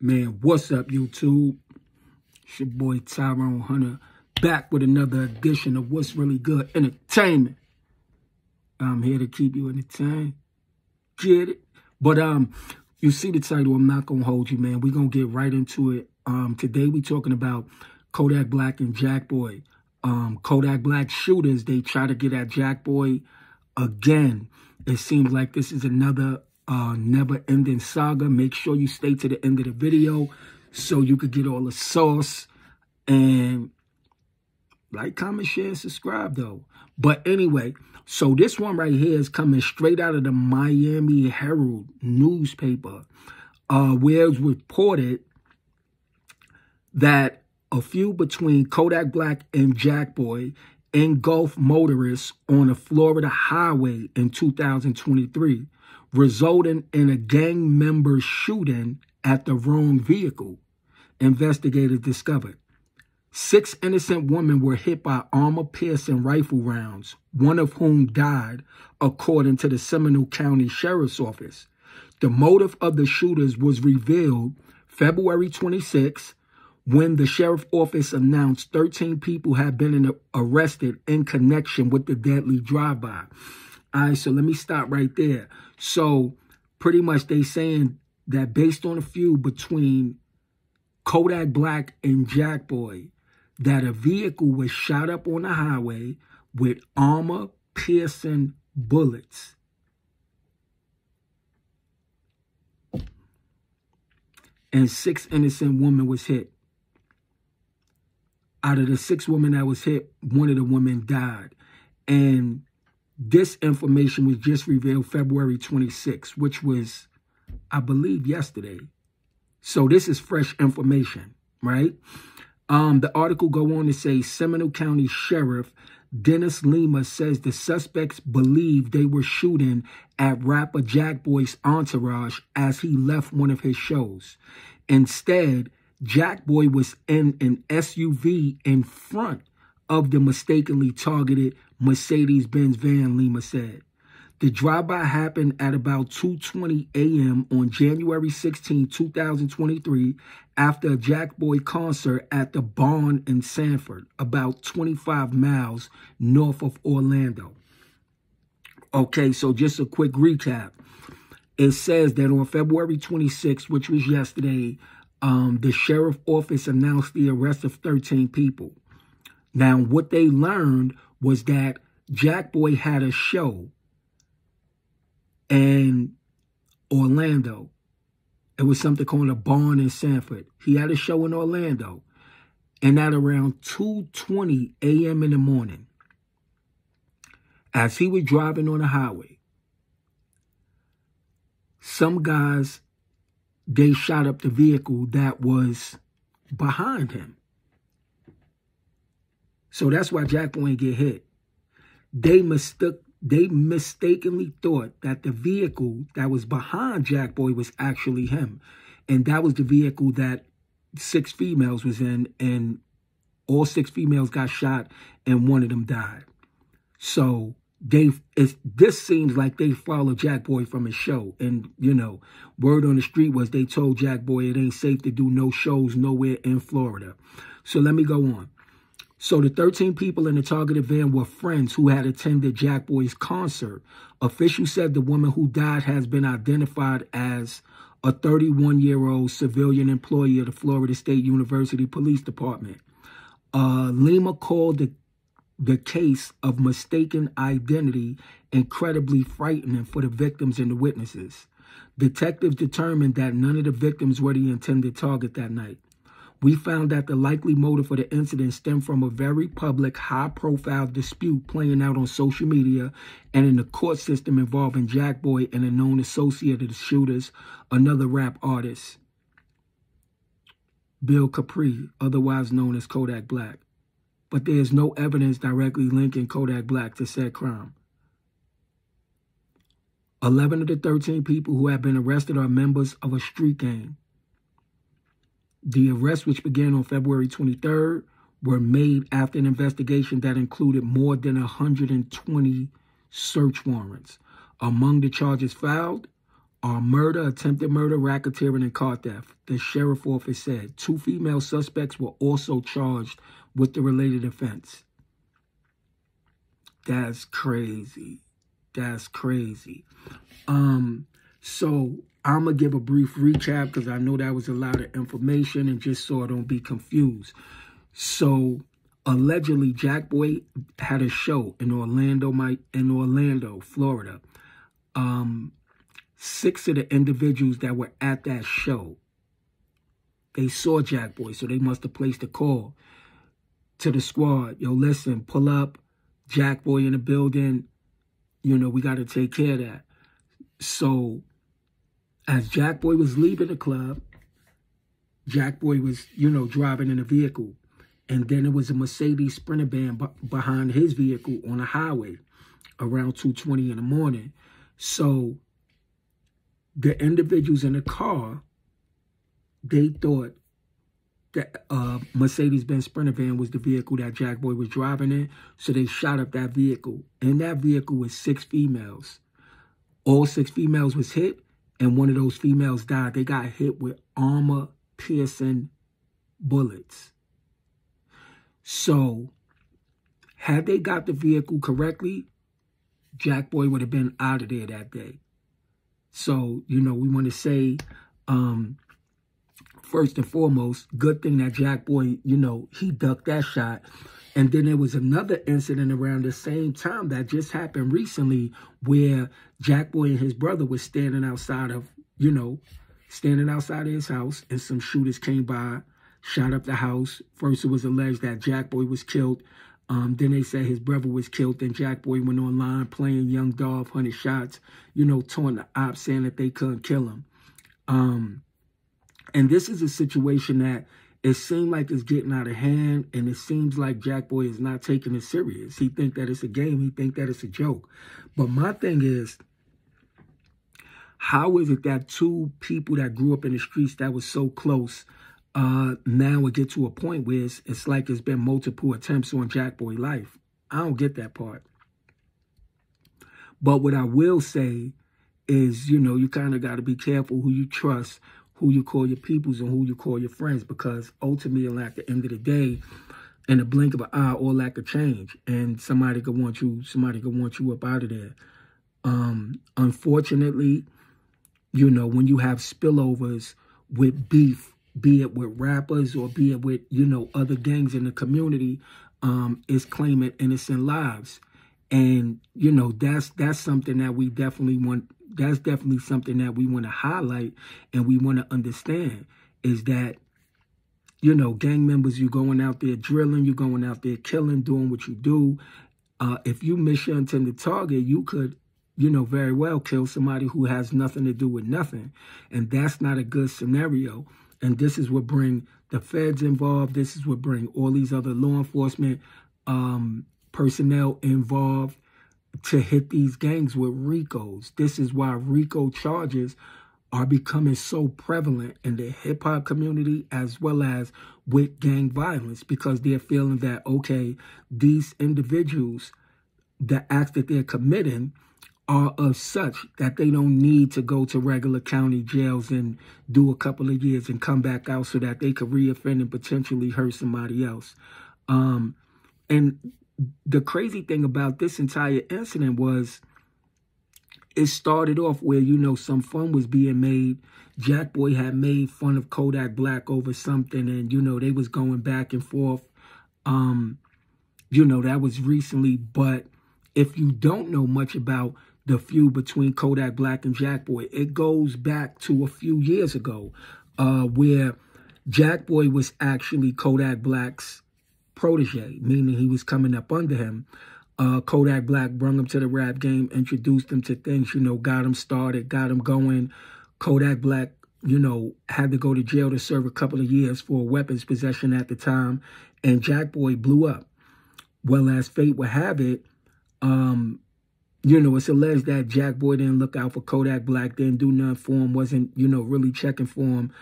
Man, what's up, YouTube? It's your boy Tyrone Hunter, back with another edition of What's Really Good Entertainment. I'm here to keep you entertained. Get it? But you see the title. I'm not gonna hold you, man. We're gonna get right into it. Today we talking about Kodak Black and JACKBOY. Kodak Black shooters, they try to get at JACKBOY again. It seems like this is another never-ending saga. Make sure you stay to the end of the video so you could get all the sauce. And like, comment, share, and subscribe, though. But anyway, so this one right here is coming straight out of the Miami Herald newspaper, where it's reported that a feud between Kodak Black and JACKBOY engulfed motorists on a Florida highway in 2023, resulting in a gang member shooting at the wrong vehicle, investigators discovered. 6 innocent women were hit by armor-piercing rifle rounds, one of whom died, according to the Seminole County Sheriff's Office. The motive of the shooters was revealed February 26, when the Sheriff's Office announced 13 people had been arrested in connection with the deadly drive-by. All right, so let me stop right there. So pretty much they saying that based on a feud between Kodak Black and JACKBOY, that a vehicle was shot up on the highway with armor-piercing bullets. And 6 innocent women was hit. Out of the 6 women that was hit, one of the women died. And this information was just revealed February 26, which was, I believe, yesterday. So this is fresh information, right? The article go on to say Seminole County Sheriff Dennis Lima says the suspects believed they were shooting at rapper JACKBOY's entourage as he left one of his shows. Instead, JACKBOY was in an SUV in front of the mistakenly targeted Mercedes-Benz van, Lima said. The drive-by happened at about 2:20 a.m. on January 16, 2023, after a JACKBOY concert at the Barn in Sanford, about 25 miles north of Orlando. Okay, so just a quick recap. It says that on February 26, which was yesterday, the Sheriff's Office announced the arrest of 13 people. Now, what they learned was that JACKBOY had a show in Orlando. It was something called a Barn in Sanford. He had a show in Orlando. And at around 2:20 a.m. in the morning, as he was driving on the highway, some guys, they shot up the vehicle that was behind him. So that's why JACKBOY get hit. They mistakenly thought that the vehicle that was behind JACKBOY was actually him. And that was the vehicle that 6 females was in, and all 6 females got shot and one of them died. So this seems like they followed JACKBOY from his show. And, you know, word on the street was they told JACKBOY it ain't safe to do no shows nowhere in Florida. So let me go on. So the 13 people in the targeted van were friends who had attended JACKBOY's concert. Officials said the woman who died has been identified as a 31-year-old civilian employee of the Florida State University Police Department. Lima called the case of mistaken identity incredibly frightening for the victims and the witnesses. Detectives determined that none of the victims were the intended target that night. We found that the likely motive for the incident stemmed from a very public, high-profile dispute playing out on social media and in the court system involving JACKBOY and a known associate of the shooters, another rap artist, Bill Capri, otherwise known as Kodak Black. But there is no evidence directly linking Kodak Black to said crime. 11 of the 13 people who have been arrested are members of a street gang. The arrests, which began on February 23rd, were made after an investigation that included more than 120 search warrants. Among the charges filed, are murder, attempted murder, racketeering, and car theft. The sheriff office said 2 female suspects were also charged with the related offense. That's crazy. That's crazy. So I'm going to give a brief recap because I know that was a lot of information, and just so I don't be confused. So allegedly, JACKBOY had a show in Orlando, Florida. 6 of the individuals that were at that show, they saw JACKBOY, so they must have placed a call to the squad. Yo, listen, pull up, JACKBOY in the building. You know, we got to take care of that. So as JACKBOY was leaving the club, JACKBOY was, you know, driving in a vehicle. And then there was a Mercedes Sprinter van behind his vehicle on a highway around 2:20 in the morning. So the individuals in the car, they thought that Mercedes-Benz Sprinter van was the vehicle that JACKBOY was driving in. So they shot up that vehicle. In that vehicle was 6 females. All 6 females was hit, and one of those females died. They got hit with armor-piercing bullets. So had they got the vehicle correctly, JACKBOY would have been out of there that day. So, you know, we want to say, first and foremost, good thing that JACKBOY, you know, he ducked that shot. And then there was another incident around the same time that just happened recently where JACKBOY and his brother was standing outside of his house, and some shooters came by, shot up the house. First, it was alleged that JACKBOY was killed. Then they said his brother was killed. Then JACKBOY went online playing Young Dolph, 100 shots, you know, taunting the ops, saying that they couldn't kill him. And this is a situation that it seemed like it's getting out of hand, and it seems like JACKBOY is not taking it serious. He think that it's a game. He think that it's a joke. But my thing is, how is it that 2 people that grew up in the streets that was so close, now it get to a point where it's like it's been multiple attempts on JACKBOY life? I don't get that part. But what I will say is, you know, you kind of got to be careful who you trust, who you call your peoples, and who you call your friends, because ultimately, at the end of the day, in a blink of an eye, all that could change, and somebody could want you up out of there. Unfortunately, you know, when you have spillovers with beef, be it with rappers or be it with, you know, other gangs in the community, is claiming innocent lives. And, you know, that's something that we definitely want. That's definitely something that we want to highlight, and we want to understand, is that, you know, gang members, you're going out there drilling, you're going out there killing, doing what you do. If you miss your intended target, you could, you know, very well kill somebody who has nothing to do with nothing. And that's not a good scenario. And this is what bring the feds involved. This is what bring all these other law enforcement personnel involved to hit these gangs with RICOs. This is why RICO charges are becoming so prevalent in the hip-hop community as well as with gang violence, because they're feeling that, okay, these individuals, the acts that they're committing are of such that they don't need to go to regular county jails and do a couple of years and come back out so that they could reoffend and potentially hurt somebody else. And the crazy thing about this entire incident was it started off where, you know, some fun was being made. JACKBOY had made fun of Kodak Black over something, and, you know, they was going back and forth. You know, that was recently. But if you don't know much about the feud between Kodak Black and JACKBOY, it goes back to a few years ago, where JACKBOY was actually Kodak Black's protege, meaning he was coming up under him. Kodak Black brought him to the rap game, introduced him to things, you know, got him started, got him going. Kodak Black, you know, had to go to jail to serve a couple of years for weapons possession at the time, and JACKBOY blew up. Well, as fate would have it, you know, it's alleged that JACKBOY didn't look out for Kodak Black, didn't do nothing for him, wasn't, you know, really checking for him.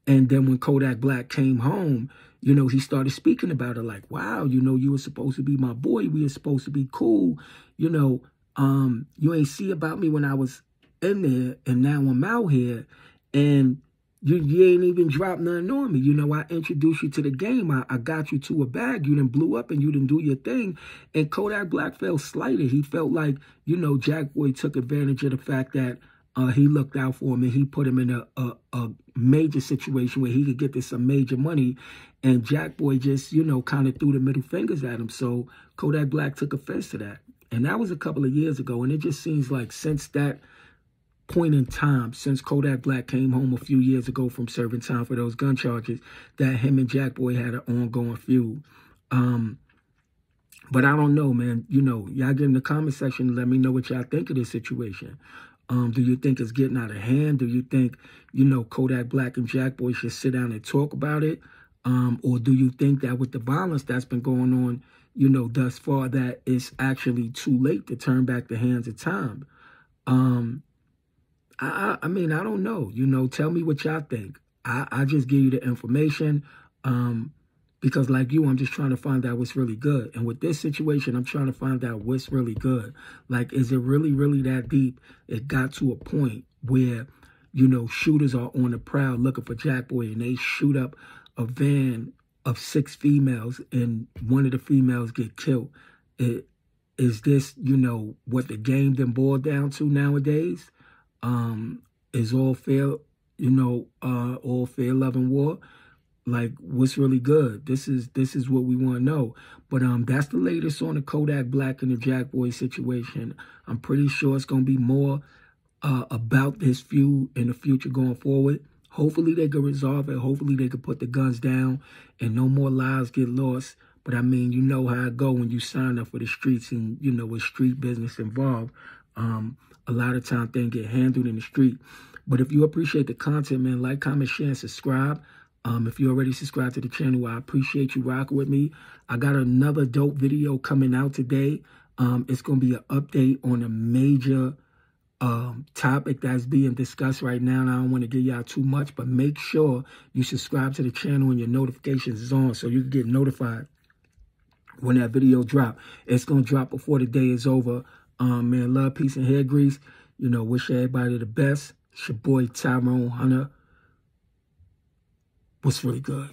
And then when Kodak Black came home, you know, he started speaking about it like, wow, you know, you were supposed to be my boy. We were supposed to be cool. You know, you ain't see about me when I was in there, and now I'm out here, and you ain't even dropped nothing on me. You know, I introduced you to the game. I got you to a bag. You done blew up and you didn't do your thing. And Kodak Black felt slighted. He felt like, you know, JACKBOY took advantage of the fact that he looked out for him and he put him in a major situation where he could get this some major money. And JACKBOY just, you know, kind of threw the middle fingers at him. So Kodak Black took offense to that. And that was a couple of years ago. And it just seems like since that point in time, since Kodak Black came home a few years ago from serving time for those gun charges, that him and JACKBOY had an ongoing feud. But I don't know, man. You know, y'all get in the comment section and let me know what y'all think of this situation. Do you think it's getting out of hand? Do you think, you know, Kodak Black and JACKBOY should sit down and talk about it? Or do you think that with the violence that's been going on, you know, thus far, that it's actually too late to turn back the hands of time? I mean, I don't know. You know, tell me what y'all think. I just give you the information because like you, I'm just trying to find out what's really good. And with this situation, I'm trying to find out what's really good. Like, is it really, really that deep? It got to a point where, you know, shooters are on the prowl looking for JACKBOY, and they shoot up a van of 6 females and one of the females get killed. Is this, you know, what the game then boiled down to nowadays? Is all fair, you know, all fair, love, and war? Like, what's really good? This is what we want to know. But that's the latest on the Kodak Black and the JACKBOY situation. I'm pretty sure it's gonna be more about this feud in the future going forward. Hopefully they can resolve it. Hopefully they can put the guns down and no more lives get lost. But I mean, you know how it go when you sign up for the streets and, you know, with street business involved. A lot of times things get handled in the street. But if you appreciate the content, man, like, comment, share, and subscribe. If you already subscribed to the channel, I appreciate you rocking with me. I got another dope video coming out today. It's going to be an update on a major topic that's being discussed right now. And I don't want to give y'all too much, but make sure you subscribe to the channel and your notifications is on so you can get notified when that video drop. It's going to drop before the day is over. Man, love, peace, and hair grease. You know, wish everybody the best. It's your boy, Tyrone Hunter. What's really good?